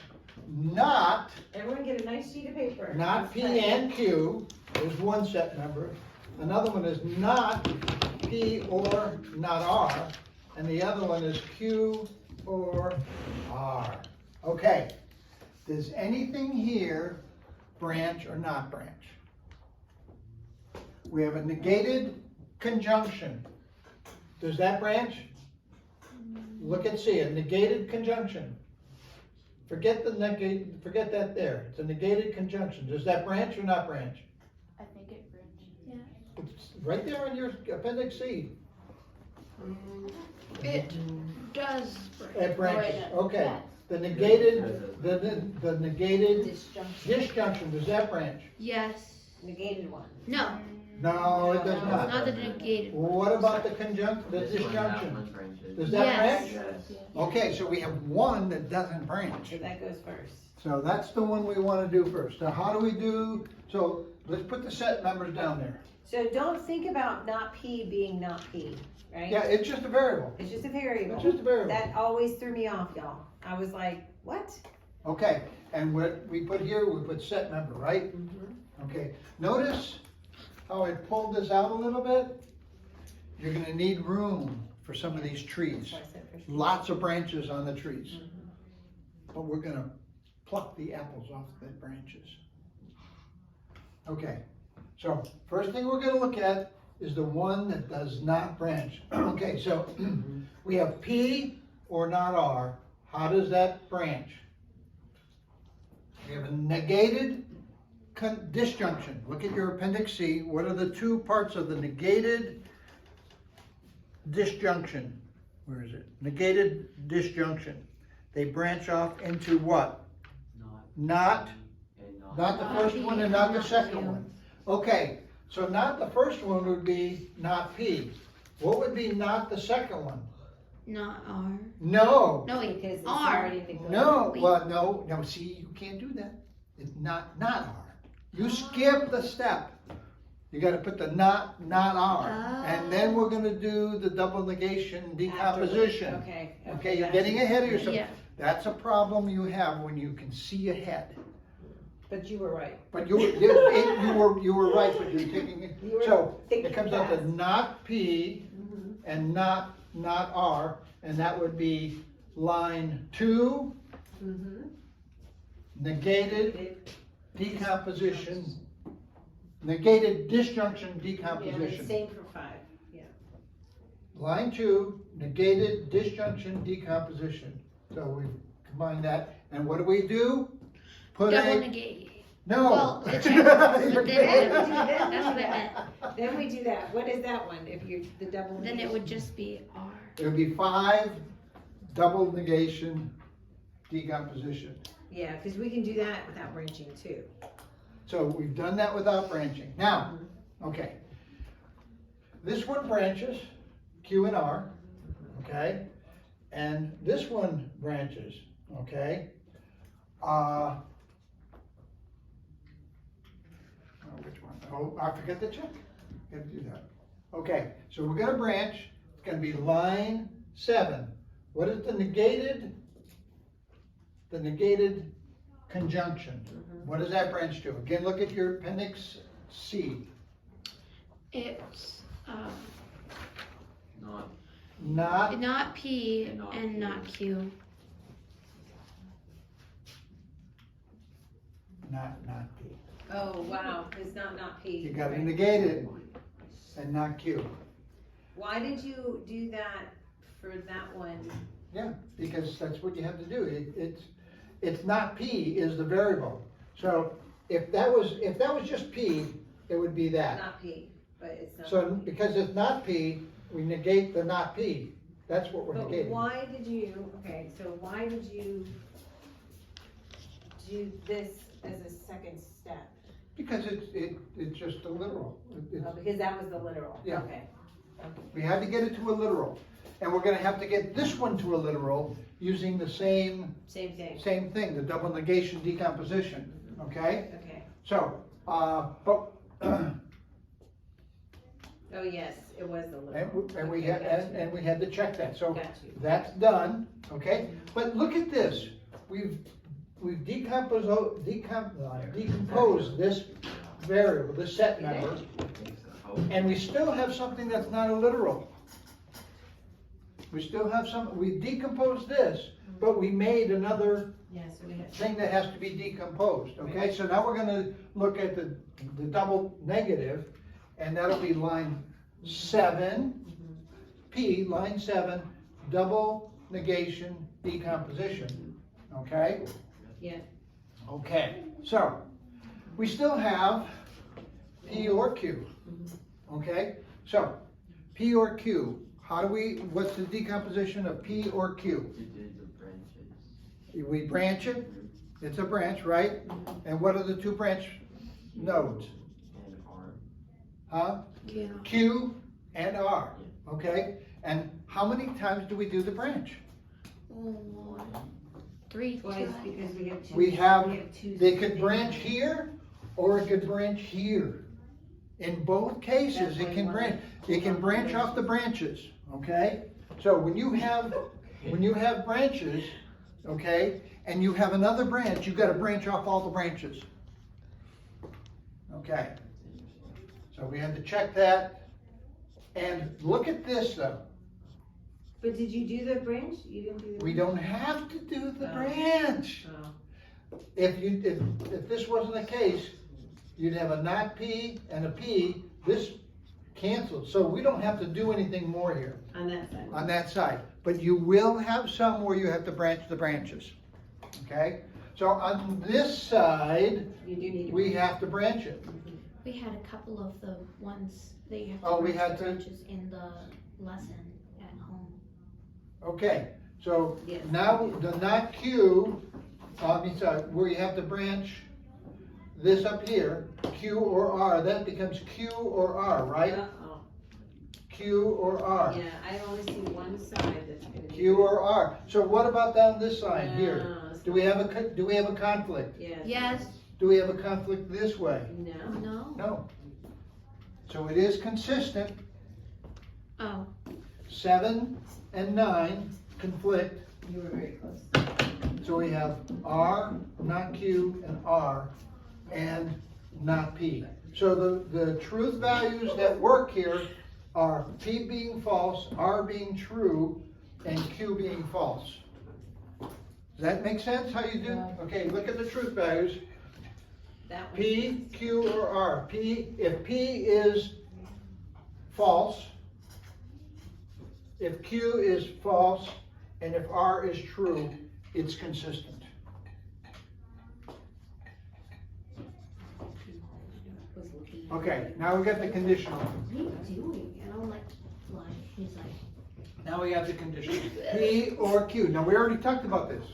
not Everyone get a nice sheet of paper. Not P and Q is one set number. Another one is not P or not R. And the other one is Q or R. Okay. Does anything here branch or not branch? We have a negated conjunction. Does that branch? Look and see, a negated conjunction. Forget that there. It's a negated conjunction. Does that branch or not branch? I think it branches. It's right there on your appendix C. It does. It branches, no. okay. Yeah. The negated, the negated Disjunction. disjunction, does that branch? Yes. Negated one. No. No, it does Not not. the negated. What about the conjunction, the This one, that disjunction? one branches. Does that Yes. branch? Yes. Okay, so we have one that doesn't branch. So that goes first. So that's the one we want to do first. Now, how do we do, so let's put the set numbers down there. So don't think about not P being not P, right? Yeah, it's just a variable. It's just a variable. It's just a variable. That always threw me off, y'all. I was like, what? Okay, and what we put here, we put set number, right? Okay, notice how I pulled this out a little bit? You're gonna need room for some of these trees. So I said for sure. Lots of branches on the trees. But we're gonna pluck the apples off the branches. Okay, so first thing we're gonna look at is the one that does not branch. Okay, so we have P or not R. How does that branch? We have a negated disjunction. Look at your appendix C. What are the two parts of the negated disjunction? Where is it? Negated disjunction. They branch off into what? Not. Not, And not. not the first one and not the second one. Okay, so not the first one would be not P. What would be not the second one? Not R. No. No, wait. Because it's R. already neglected. No, Wait. well, no, see, you can't do that. It's not R. You skip the step. You gotta put the not R. And then we're gonna do the double negation decomposition. Okay. Okay, you're getting ahead of yourself. Yeah. That's a problem you have when you can see ahead. But you were right. But you were right, but you're taking it. You were So thinking it comes out to fast. not P and not R, and that would be line 2, Mm-hmm. negated decomposition, negated disjunction Yeah, decomposition. same for 5. Yeah. Line 2, negated disjunction decomposition. So we combine that, and what do? Put Double a, negate. no. Well, it's- You're then- kidding. That's what I meant. Then we do that. What is that one? If you the double. Then it negation? would just be R. It would be 5 double negation decomposition. Yeah, because we can do that without branching too. So we've done that without branching. Now, okay. This one branches, Q and R, okay? And this one branches, okay? Which one? Oh, I forgot to check. Gotta do that. Okay, so we're gonna branch. It's gonna be line 7. What is the negated conjunction? What does that branch to? Again, look at your appendix C. It's Not. not, Not P and not Q. not P. Oh, wow, it's not P. You gotta negate it and not Q. Why did you do that for that one? Yeah, because that's what you have to do. It's not P is the variable. So if that was just P, it would be that. Not P, but it's not. So because it's not P, we negate the not P. That's what we're But negating. why did you, okay, so why did you do this as a second step? Because it's just a literal. Oh, because that was the literal, Yeah. okay. We had to get it to a literal. And we're gonna have to get this one to a literal using the same Same thing, thing, the double negation decomposition, okay? okay. So, but, Oh, yes, it was the literal. and we Okay, had, got you. and we had to check that, so Got you. that's done, okay? But look at this, we've decomposed this variable, this set number, and we still have something that's not a literal. We still have we decomposed this, but we made another Yeah, so we had. thing that has to be decomposed, okay? So now we're gonna look at the double negative, and that'll be line 7, P, line 7, double negation decomposition, okay? Yeah. Okay, so, we still have P or Q, okay? So, P or Q, what's the decomposition of P or Q? You did the branches. We branch it, it's a branch, right? And what are the two branch nodes? And R. Huh? Yeah. Q and R, okay? And how many times do we do the branch? Oh, 3 Twice, times. because we have two. We have, two they could things. branch here, or it could branch here. In both cases, That's it why can you branch, want it can branch off the branches, okay? So when you have branches, okay, and you have another branch, you've gotta branch off all the branches. Okay, so we had to check that, and look at this though, But did you do the branch? You didn't do the. we don't have to do the branch. Oh. If this wasn't the case, you'd have a not P and a P, this canceled, so we don't have to do anything more here On that side. on that side. But you will have some where you have to branch the branches, okay? So on this side, You do need to. we have to branch it. We had a couple of the ones that you have to Oh, we branch had the to- branches in the lesson at home. Okay, so Yes. now the not Q, where you have to branch this up here, Q or R, that becomes Q or R, right? Yeah, oh, Q or R. yeah, I only see one side that's gonna be. Q or R. So what about down this side here? No, it's Do we have a conflict? Yes. Yes. Do we have a conflict this way? No. No. No. So it is consistent. Oh. 7 and 9 conflict. You were very close. So we have R, not Q, and R, and not P. So the truth values that work here are P being false, R being true, and Q being false. Does that make sense how you do? Yeah. Okay, look at the truth values. That one. P, Q, or R. If P is false, if Q is false, and if R is true, it's consistent. Was looking. Okay, now we got the conditional. What are you doing? And I'm like, he's like, Now we have the conditional. P or Q. Now we already talked about this.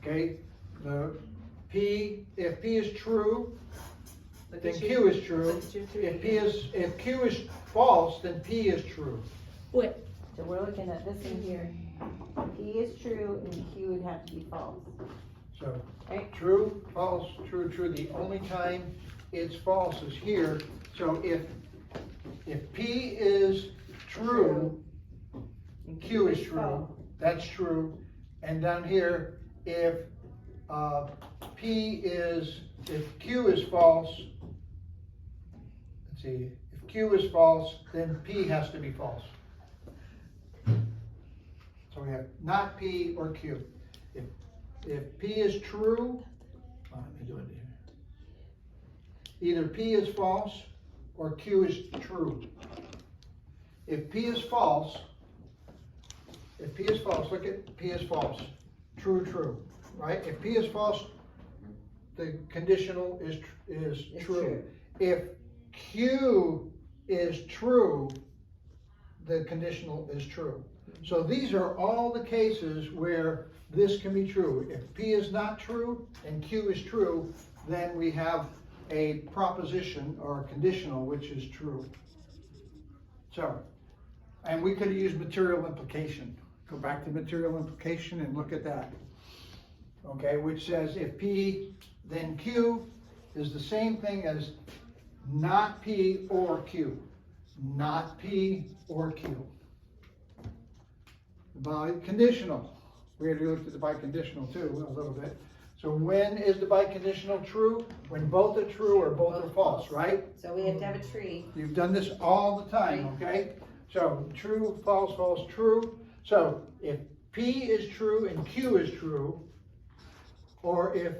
Okay, the P, if P is true, Look then at Q your- is true. look at your three. If Q is false, then P is true. wait. So we're looking at this one here. P is true and Q would have to be false. So, Right. true, false, true, true. The only time it's false is here. So if P is true, And Q is true, false. that's true. And down here, if if Q is false, let's see, if Q is false, then P has to be false. So we have not P or Q. If P is true, let me do it here. Either P is false or Q is true. If P is false, look at P is false. True, true, right? If P is false, the conditional is It's true. If Q is true, the conditional is true. So these are all the cases where this can be true. If P is not true and Q is true, then we have a proposition or a conditional which is true. So, and we could use material implication. Go back to material implication and look at that. Okay, which says if P then Q is the same thing as not P or Q. Not P or Q. Biconditional. We already looked at the biconditional too a little bit. So when is the biconditional true? When both are true or both are false, right? So we have to have a tree. You've done this all the time, okay? So true, false, false, true. So if P is true and Q is true, or if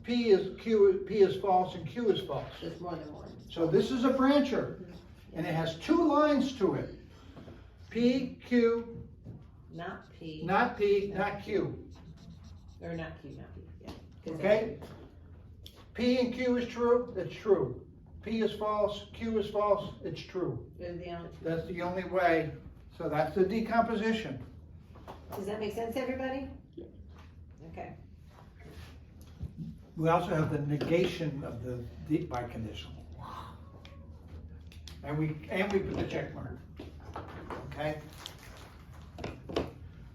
P is false and Q is false. There's more than one. So this is a brancher, and it has two lines to it. P, Q, Not P. not P, not Q, Or not Q, not P, yeah. 'Cause okay? P and Q is true, it's true. P is false, Q is false, it's true. They're the only two. That's the only way, so that's the decomposition. Does that make sense, everybody? Okay. We also have the negation of the biconditional. And we put the check mark, okay?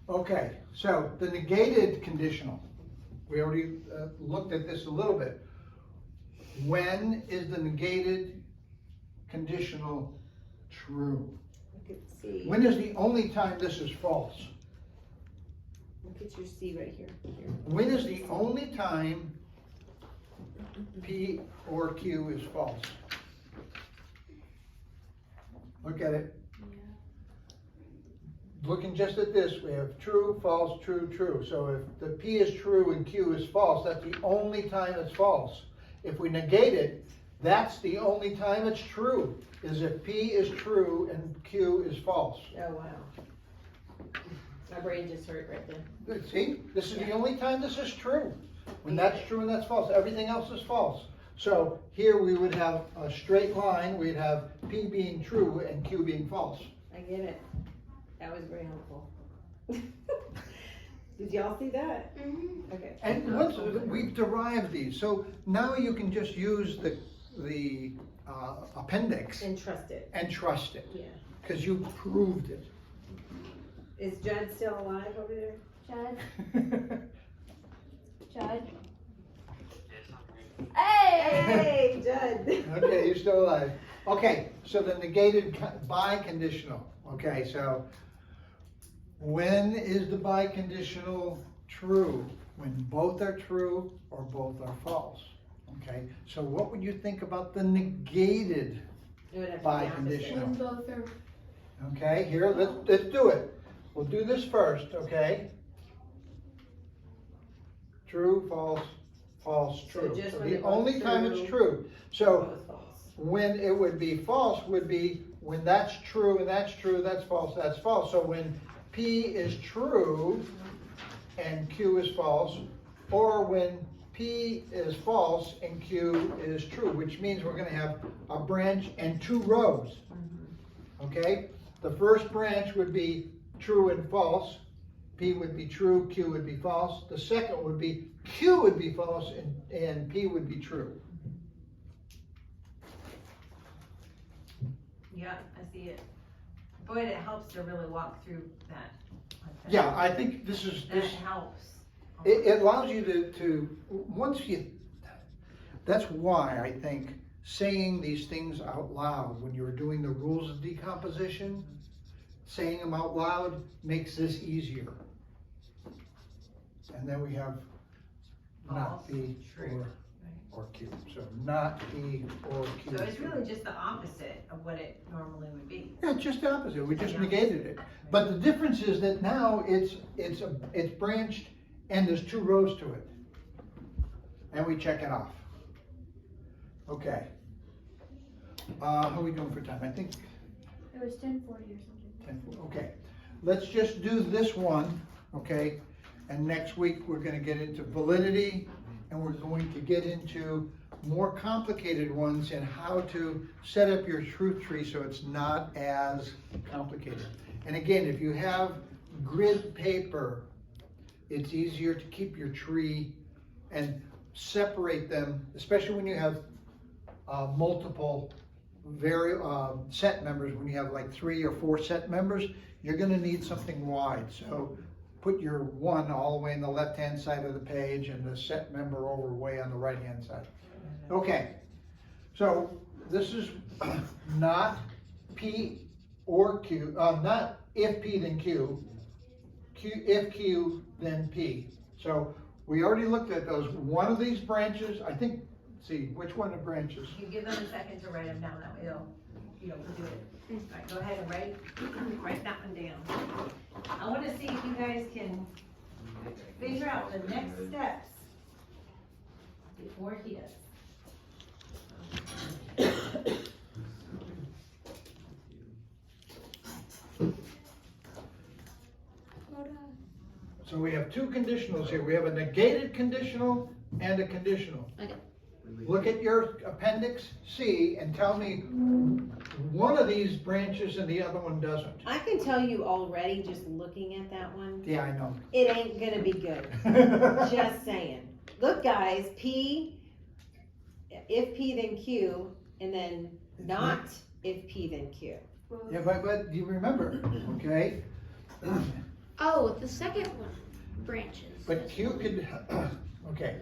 Okay, so the negated conditional, we already looked at this a little bit. When is the negated conditional true? Look at C. When is the only time this is false? Look at your C right here. Here. When is the only time P or Q is false? Look at it. Looking just at this, we have true, false, true, true. So if the P is true and Q is false, that's the only time it's false. If we negate it, that's the only time it's true, is if P is true and Q is false. Oh, wow. My brain just hurt right there. See, this is the only time this is true. When that's true and that's false, everything else is false. So here we would have a straight line, we'd have P being true and Q being false. I get it. That was very helpful. Did y'all see that? Mm-hmm. Okay. And once we've derived these, so now you can just use the appendix And trust it. and trust it, Yeah. because you proved it. Is Judd still alive over there? Judd, Judd. Yes, I'm here. Hey! Hey, Judd. Okay, you're still alive. Okay, so the negated biconditional. Okay, so when is the biconditional true? When both are true or both are false. Okay, so what would you think about the negated It would have to be opposite. biconditional? When both are Okay, here, let's do it. We'll do this first, okay? True, false, false, So true. just So when the they're both only time it's true, true. So Both false. when it would be false would be when that's true and that's true, that's false, that's false. So when P is true and Q is false, or when P is false and Q is true, which means we're gonna have a branch and two rows. Okay? The first branch would be true and false. P would be true, Q would be false. The second would be Q would be false and P would be true. Yeah, I see it. Boy, it helps to really walk through that. like that. Yeah, I think this is, That this, helps. it allows you to, once you, that's why I think saying these things out loud when you're doing the rules of decomposition, saying them out loud makes this easier. And then we have not False, P true. or Q, so not P or Q. So it's really just the opposite of what it normally would be. Yeah, it's just the opposite, we just negated it. But the difference is that now it's branched and there's 2 rows to it. And we check it off. Okay. How are we doing for time? I think It was 10:40 or something. 10, okay. Let's just do this one, okay? And next week, we're gonna get into validity, and we're going to get into more complicated ones and how to set up your truth tree so it's not as complicated. And again, if you have grid paper, it's easier to keep your tree and separate them, especially when you have multiple set members. When you have like 3 or 4 set members, you're gonna need something wide. So put your 1 all the way in the left-hand side of the page and the set member over way on the right-hand side. Okay, so this is not P or Q, not if P then Q, if Q then P. So we already looked at those. One of these branches, I think, see, which one of the branches? You give them a second to write them down, that way they'll, do it. All right, go ahead and write that one down. I wanna see if you guys can figure out the next steps before he does. So we have 2 conditionals here. We have a negated conditional and a conditional. Okay. Look at your appendix C and tell me one of these branches and the other one doesn't. I can tell you already, just looking at that one, Yeah, I know. it ain't gonna be good. Just saying. Look, guys, P, if P then Q, and then not if P then Q. Yeah, but you remember, okay? Oh, the second one branches. But Q could, okay,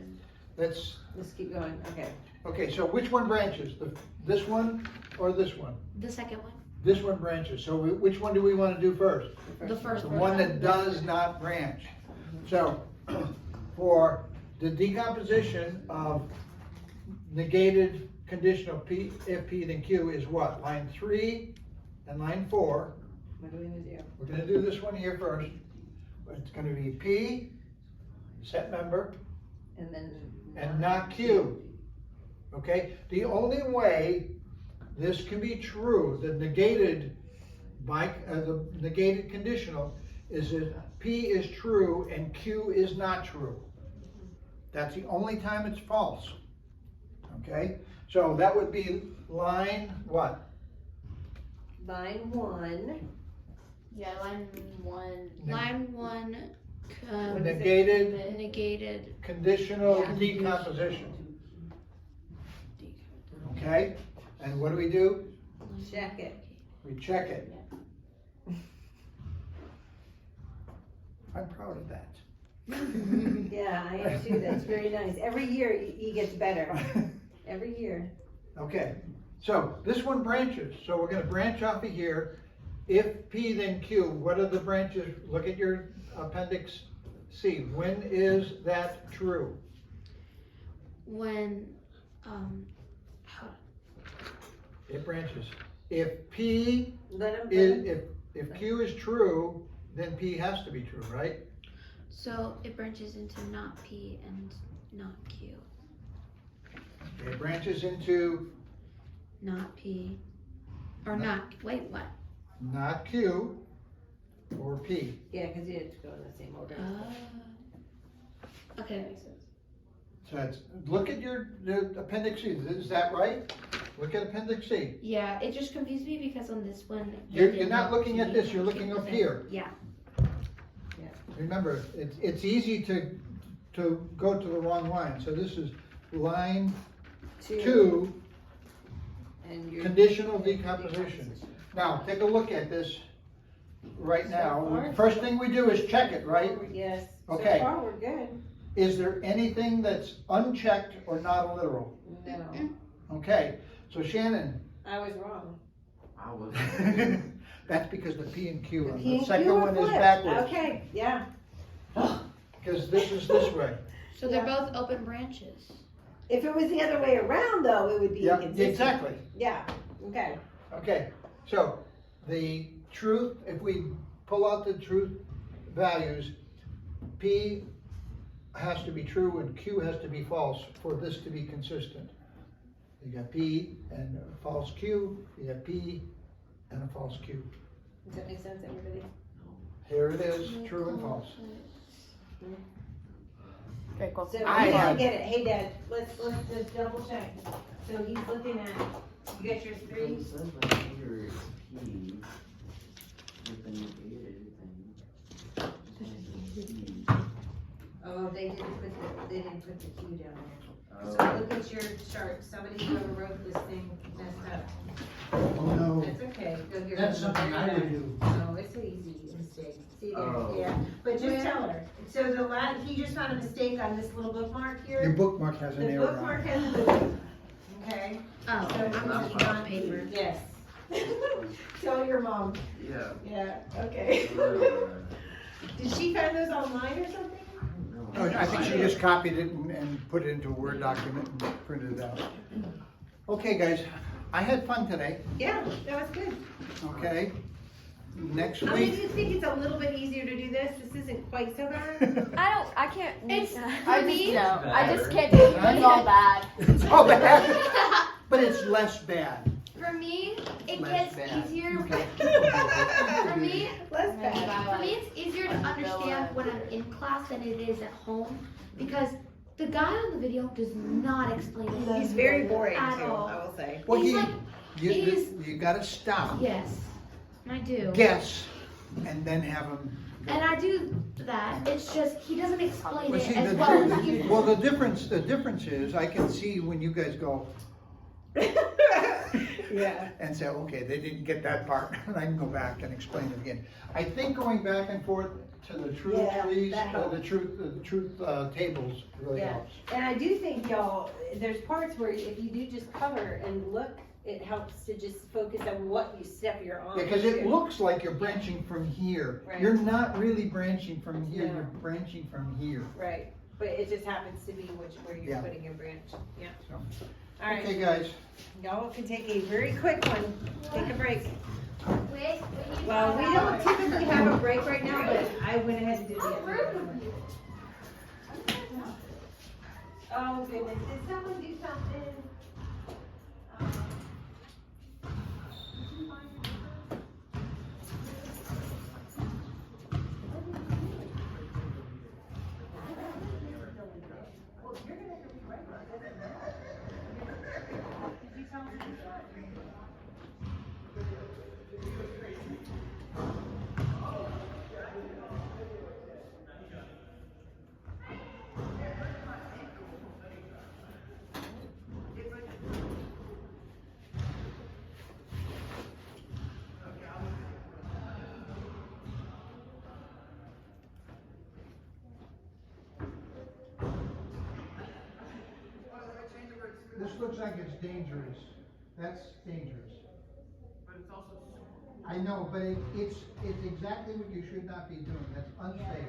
let's keep going, okay. okay, so which one branches? This one or this one? The second one. This one branches, so which one do we want to do first? The first The one. one that does not branch. So, for the decomposition of negated conditional P, if P then Q is what? Line 3 and line 4. What are we gonna do? We're gonna do this one here first. It's gonna be P, set member, And then. and not Q. Okay, the only way this can be true, the negated conditional, is if P is true and Q is not true. That's the only time it's false. Okay, so that would be line what? Line 1. Yeah, line 1. Line 1, Negated negated. conditional Yeah. decomposition. Okay, and what do we do? Check it. We check it. I'm proud of that. Yeah, I am too, that's very nice. Every year he gets better, every year. Okay, so this one branches, so we're gonna branch off of here. If P then Q, what are the branches? Look at your appendix C. When is that true? When, It branches. If P Let him, is, if Q is true, then P has to be true, right? so it branches into not P and not Q. It branches into Not P, or not, wait, what? not Q or P. yeah, cause you have to go in the same order. Okay, Makes sense. So it's, look at the appendix C, is that right? Look at appendix C. yeah, it just confused me because on this one. it You're did not looking at P. this, you're looking up here. Yeah, Remember, it's easy to go to the wrong line, so this is line 2, And you're. conditional decomposition. Now, take a look at this right now. First thing we do is check it, right? Yes, so Okay. far we're good. Is there anything that's unchecked or not a literal? No, Okay, so Shannon, I was wrong. I was. that's because the P and Q, The on P the and second Q are one is flipped. backwards. Okay, yeah. Because this is this way. so they're both open branches. If it was the other way around though, it would be Yeah, inconsistent. exactly. Yeah, okay. Okay, so the truth, if we pull out the truth values, P has to be true and Q has to be false for this to be consistent. You got P and a false Q, you got P and a false Q. Does that make sense, everybody? Here it is, true and false. Okay, cool. So I we didn't have- get it. Hey Dad, let's just double check. So he's looking at, you got your three? It says right here it's P, but then you ate everything. Oh, they didn't put the Q down there. So Oh. look at your chart. Somebody whoever wrote this thing messed up. Oh, no. That's okay. Go here. That's something I would do. No, it's an easy mistake. See there, Oh. yeah. But just tell her. So he just found a mistake on this little bookmark here. Your bookmark has an The error on bookmark it. has a book. Okay? Oh, So I'm that's looking fine. at paper. Yes. Tell your mom. Yeah. Yeah, okay. Did she find those online or something? Oh, I think she just copied it and put it into a Word document and printed it out. Okay, guys, I had fun today, Yeah, that was good. okay? Next I mean, week. do you think it's a little bit easier to do this? This isn't quite so bad? I can't. It's I for just me. no. I just can't do it. It's all bad. It's all bad, but it's less bad. For me, it Less gets bad. easier. Okay. For me, Less bad. For me, it's easier to understand when I'm in class than it is at home because the guy on the video does not explain it. He's very boring too, At all. I will say. Well, He's like, you gotta stop, yes, I do. guess, and then have them. And I do that. It's just he doesn't explain Well, it see, as the, well as you. well, the difference is I can see when you guys go Yeah. and say, okay, they didn't get that part, and I can go back and explain it again. I think going back and forth to the truth Yeah, trees, that helps. the truth tables really Yeah. helps. And I do think y'all, there's parts where if you do just cover and look, it helps to just focus on what step you're on. Because it too. looks like you're branching from here. Right. You're not really branching from here, No. you're branching from here. Right, but it just happens to be where you're Yeah. putting your branch, yeah. So, All right, okay, guys. y'all can take a very quick one, take a break. Wait, Well, we don't typically have a break right now, but I went ahead and did the other one. Oh goodness, did someone do something? This looks like it's dangerous. That's dangerous. But it's also I know, but it's exactly what you should not be doing. That's unsafe.